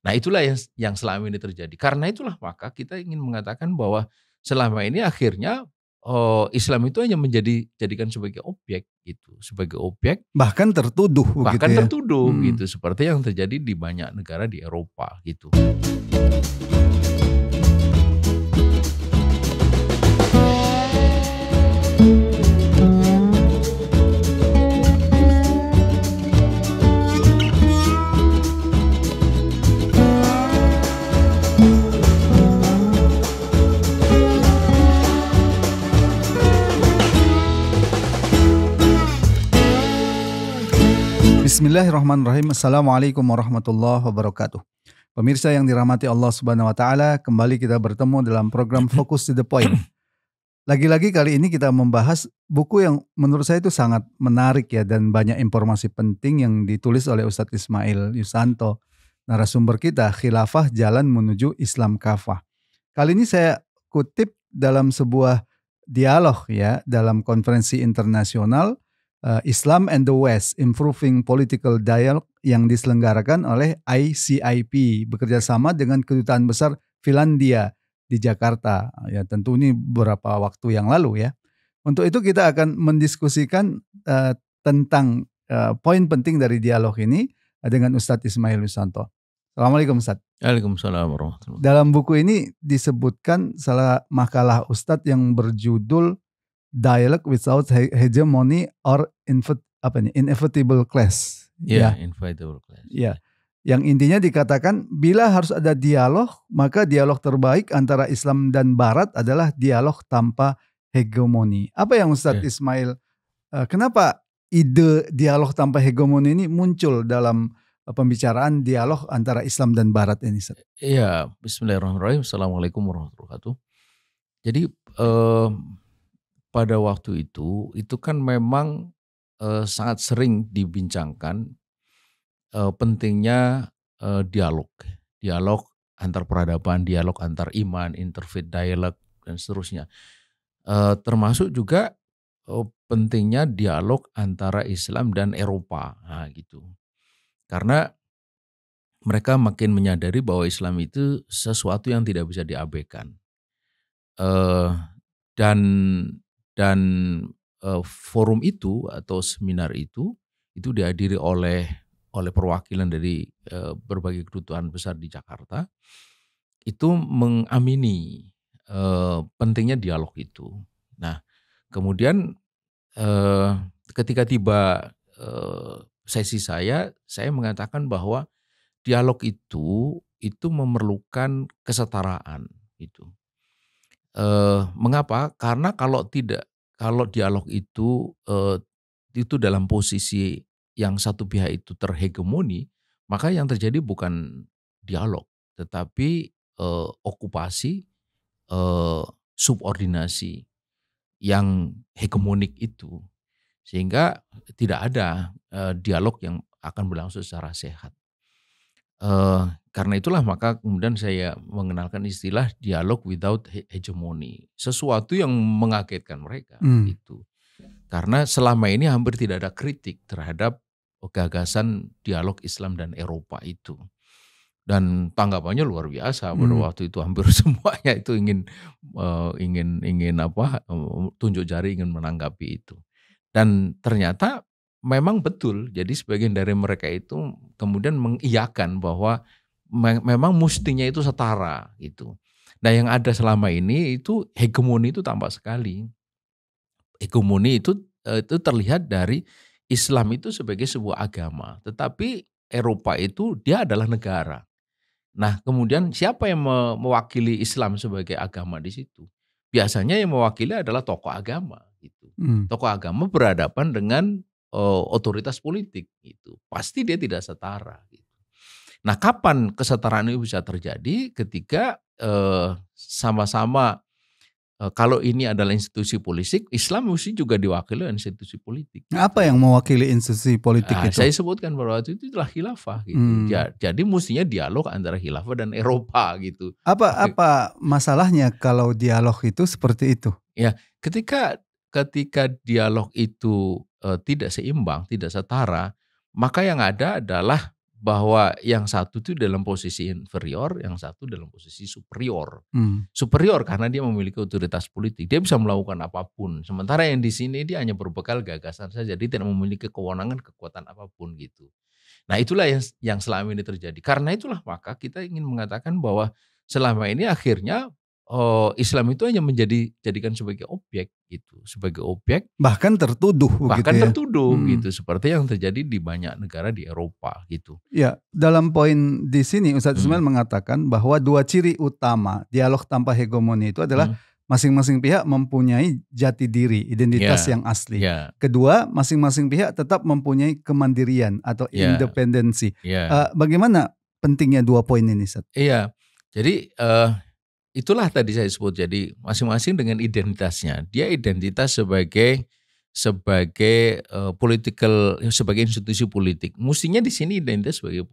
Nah itulah yang selama ini terjadi. Karena itulah maka kita ingin mengatakan bahwa selama ini akhirnya Islam itu hanya jadikan sebagai objek gitu, sebagai objek Bahkan tertuduh begitu bahkan ya. tertuduh gitu, seperti yang terjadi di banyak negara di Eropa gitu. Bismillahirrahmanirrahim. Assalamualaikum warahmatullahi wabarakatuh. Pemirsa yang dirahmati Allah Subhanahu wa taala, kembali kita bertemu dalam program Focus to the Point. Lagi-lagi kali ini kita membahas buku yang menurut saya itu sangat menarik ya, dan banyak informasi penting yang ditulis oleh Ustadz Ismail Yusanto, narasumber kita, Khilafah Jalan Menuju Islam Kafah. Kali ini saya kutip dalam sebuah dialog ya, dalam konferensi internasional Islam and the West, Improving Political Dialogue yang diselenggarakan oleh ICIP bekerjasama dengan Kedutaan Besar Finlandia di Jakarta. Ya, tentu ini beberapa waktu yang lalu ya. Untuk itu kita akan mendiskusikan tentang poin penting dari dialog ini dengan Ustadz Ismail Yusanto. Assalamualaikum Ustadz. Waalaikumsalam warahmatullahi wabarakatuh. Dalam buku ini disebutkan salah makalah Ustadz yang berjudul Dialogue Without Hegemony or Inevitable Clash. Ya, Inevitable Clash. Ya. Yang intinya dikatakan bila harus ada dialog, maka dialog terbaik antara Islam dan Barat adalah dialog tanpa hegemoni. Apa yang Ustadz Ismail, kenapa ide dialog tanpa hegemoni ini muncul dalam pembicaraan dialog antara Islam dan Barat ini? Iya, bismillahirrahmanirrahim. Assalamualaikum warahmatullahi wabarakatuh. Jadi pada waktu itu kan memang sangat sering dibincangkan pentingnya dialog antar peradaban, dialog antar iman, interfaith dialog dan seterusnya. Termasuk juga pentingnya dialog antara Islam dan Eropa, nah, gitu. Karena mereka makin menyadari bahwa Islam itu sesuatu yang tidak bisa diabaikan. Dan forum itu atau seminar itu dihadiri oleh perwakilan dari berbagai kedutaan besar di Jakarta, itu mengamini pentingnya dialog itu. Nah, kemudian ketika tiba sesi saya mengatakan bahwa dialog itu memerlukan kesetaraan gitu. Mengapa? Karena kalau dialog itu dalam posisi yang satu pihak itu terhegemoni, maka yang terjadi bukan dialog, tetapi okupasi, subordinasi yang hegemonik itu, sehingga tidak ada dialog yang akan berlangsung secara sehat. Karena itulah maka kemudian saya mengenalkan istilah dialog without hegemony, sesuatu yang mengagetkan mereka itu. Karena selama ini hampir tidak ada kritik terhadap gagasan dialog Islam dan Eropa itu. Dan tanggapannya luar biasa pada waktu itu, hampir semuanya itu ingin tunjuk jari, ingin menanggapi itu. Dan ternyata memang betul, jadi sebagian dari mereka itu kemudian mengiyakan bahwa memang mestinya itu setara gitu. Nah, yang ada selama ini itu hegemoni itu tampak sekali. Hegemoni itu terlihat dari Islam itu sebagai sebuah agama, tetapi Eropa itu dia adalah negara. Nah, kemudian siapa yang mewakili Islam sebagai agama di situ? Biasanya yang mewakili adalah tokoh agama gitu. Tokoh agama berhadapan dengan otoritas politik gitu. Pasti dia tidak setara gitu. Nah, kapan kesetaraan itu bisa terjadi? Ketika sama-sama kalau ini adalah institusi politik, Islam mesti juga diwakili oleh institusi politik. Gitu. Apa yang mewakili institusi politik itu? Saya sebutkan bahwa itu adalah khilafah gitu. Jadi mestinya dialog antara khilafah dan Eropa gitu. Apa masalahnya kalau dialog itu seperti itu? Ya, ketika dialog itu tidak seimbang, tidak setara, maka yang ada adalah bahwa yang satu itu dalam posisi inferior, yang satu dalam posisi superior. Hmm. Superior karena dia memiliki otoritas politik, dia bisa melakukan apapun. Sementara yang di sini dia hanya berbekal gagasan saja, dia tidak memiliki kewenangan, kekuatan apapun gitu. Nah itulah yang selama ini terjadi. Karena itulah maka kita ingin mengatakan bahwa selama ini akhirnya Islam itu hanya jadikan sebagai objek gitu, sebagai objek, Bahkan tertuduh begitu bahkan ya. tertuduh gitu, seperti yang terjadi di banyak negara di Eropa gitu. Ya, dalam poin di sini Ustadz Ismail mengatakan bahwa dua ciri utama dialog tanpa hegemoni itu adalah masing-masing pihak mempunyai jati diri, identitas yang asli. Kedua, masing-masing pihak tetap mempunyai kemandirian atau independensi. Bagaimana pentingnya dua poin ini, Ustadz? Iya, jadi itulah tadi saya sebut. Jadi masing-masing dengan identitasnya. Dia identitas sebagai sebagai institusi politik. Mestinya di sini identitas sebagai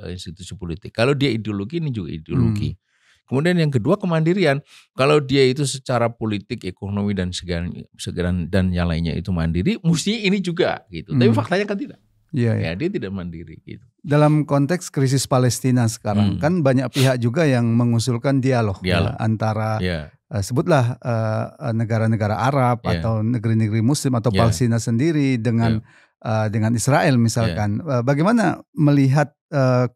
institusi politik. Kalau dia ideologi, ini juga ideologi. Kemudian yang kedua kemandirian. Kalau dia itu secara politik, ekonomi dan segala dan yang lainnya itu mandiri, mestinya ini juga gitu. Tapi faktanya kan tidak. Ya, dia tidak mandiri gitu. Dalam konteks krisis Palestina sekarang kan banyak pihak juga yang mengusulkan dialog. Ya, antara sebutlah negara-negara Arab atau negeri-negeri Muslim atau Palestina sendiri dengan Israel misalkan. Bagaimana melihat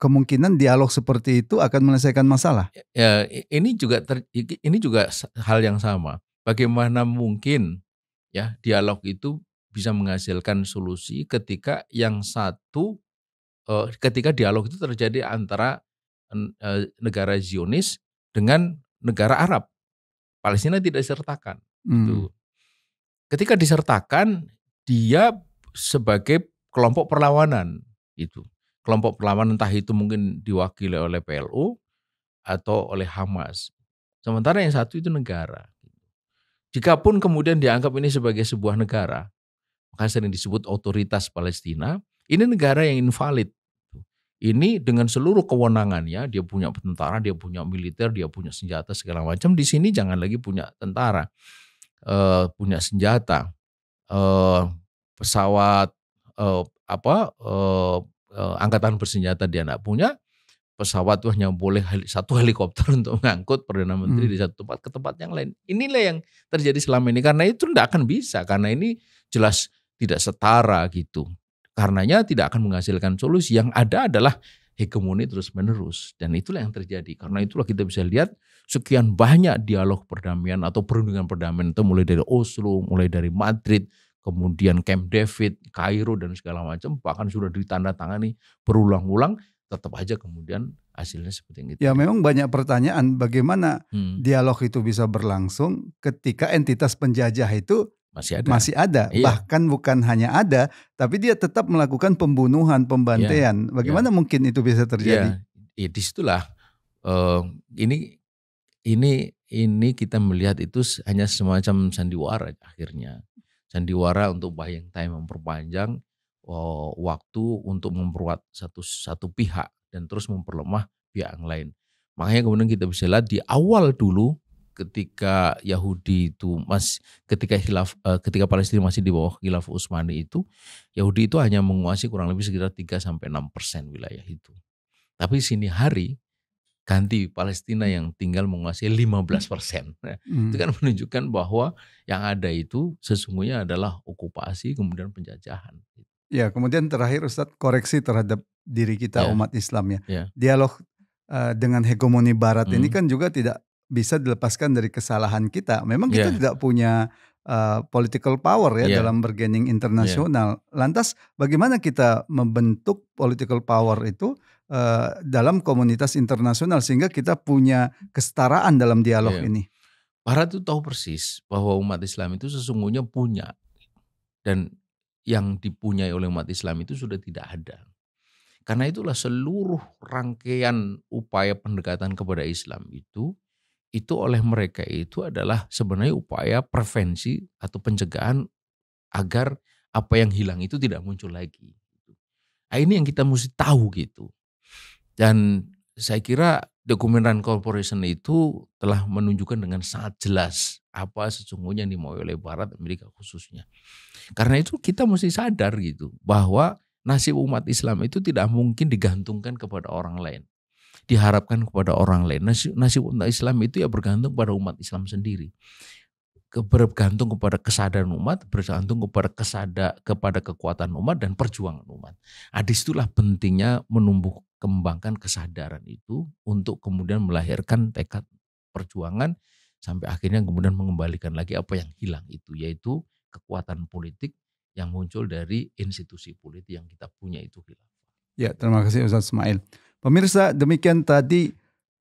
kemungkinan dialog seperti itu akan menyelesaikan masalah? Ya, ini juga hal yang sama. Bagaimana mungkin ya dialog itu bisa menghasilkan solusi ketika ketika dialog itu terjadi antara negara Zionis dengan negara Arab. Palestina tidak disertakan. Gitu. Ketika disertakan, dia sebagai kelompok perlawanan. Gitu. Kelompok perlawanan entah itu mungkin diwakili oleh PLO atau oleh Hamas. Sementara yang satu itu negara. Jikapun kemudian dianggap ini sebagai sebuah negara, maka sering disebut otoritas Palestina, ini negara yang invalid. Ini dengan seluruh kewenangannya, dia punya tentara, dia punya militer, dia punya senjata segala macam. Di sini jangan lagi punya tentara, punya senjata, pesawat, angkatan bersenjata dia tidak punya. Pesawat itu hanya boleh satu helikopter untuk mengangkut Perdana Menteri di satu tempat ke tempat yang lain. Inilah yang terjadi selama ini. Karena itu tidak akan bisa. Karena ini jelas tidak setara gitu. Karenanya tidak akan menghasilkan solusi. Yang ada adalah hegemoni terus menerus. Dan itulah yang terjadi. Karena itulah kita bisa lihat sekian banyak dialog perdamaian atau perundingan perdamaian itu mulai dari Oslo, mulai dari Madrid, kemudian Camp David, Kairo dan segala macam. Bahkan sudah ditandatangani berulang-ulang. Tetap aja kemudian hasilnya seperti itu. Ya memang banyak pertanyaan bagaimana dialog itu bisa berlangsung ketika entitas penjajah itu masih ada. Iya. Bahkan bukan hanya ada, tapi dia tetap melakukan pembunuhan, pembantaian. Bagaimana mungkin itu bisa terjadi? Ya, disitulah ini kita melihat itu hanya semacam sandiwara akhirnya. Sandiwara untuk buying time, memperpanjang waktu untuk memperkuat satu pihak dan terus memperlemah pihak yang lain. Makanya kemudian kita bisa lihat di awal dulu ketika Yahudi itu ketika Palestina masih di bawah khilafah Utsmani itu, Yahudi itu hanya menguasai kurang lebih sekitar 3-6% wilayah itu. Tapi sini hari ganti Palestina yang tinggal menguasai 15%. Nah, itu kan menunjukkan bahwa yang ada itu sesungguhnya adalah okupasi kemudian penjajahan. Ya, kemudian terakhir Ustadz, koreksi terhadap diri kita umat Islam ya. Dialog dengan hegemoni Barat ini kan juga tidak bisa dilepaskan dari kesalahan kita. Memang kita tidak punya political power ya dalam bargaining internasional. Lantas bagaimana kita membentuk political power itu dalam komunitas internasional sehingga kita punya kesetaraan dalam dialog ini? Barat itu tahu persis bahwa umat Islam itu sesungguhnya punya, dan yang dipunyai oleh umat Islam itu sudah tidak ada. Karena itulah seluruh rangkaian upaya pendekatan kepada Islam itu oleh mereka itu adalah sebenarnya upaya prevensi atau pencegahan agar apa yang hilang itu tidak muncul lagi. Nah, ini yang kita mesti tahu gitu. Dan saya kira dokumen Rand Corporation itu telah menunjukkan dengan sangat jelas apa sesungguhnya yang dimau oleh Barat, Amerika khususnya. Karena itu kita mesti sadar gitu bahwa nasib umat Islam itu tidak mungkin digantungkan kepada orang lain, diharapkan kepada orang lain. Nasib umat Islam itu ya bergantung pada umat Islam sendiri. Bergantung kepada kesadaran umat, bergantung kepada kekuatan umat dan perjuangan umat. Disitulah pentingnya menumbuh kembangkan kesadaran itu untuk kemudian melahirkan tekad perjuangan sampai akhirnya kemudian mengembalikan lagi apa yang hilang itu, yaitu kekuatan politik yang muncul dari institusi politik yang kita punya itu khilafah. Ya, terima kasih Ustaz Ismail. Pemirsa, demikian tadi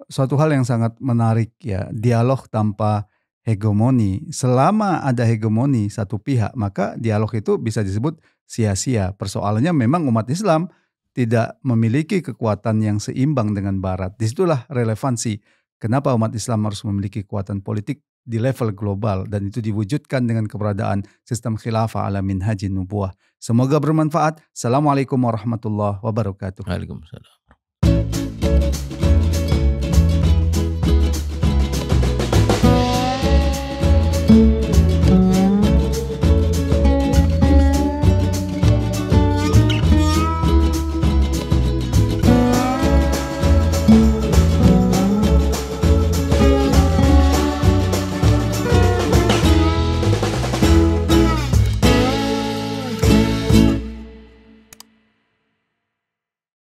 suatu hal yang sangat menarik ya, dialog tanpa hegemoni. Selama ada hegemoni satu pihak, maka dialog itu bisa disebut sia-sia. Persoalannya memang umat Islam tidak memiliki kekuatan yang seimbang dengan Barat. Disitulah relevansi kenapa umat Islam harus memiliki kekuatan politik di level global, dan itu diwujudkan dengan keberadaan sistem khilafah ala minhajin nubuwah. Semoga bermanfaat. Assalamualaikum warahmatullahi wabarakatuh. Waalaikumsalam.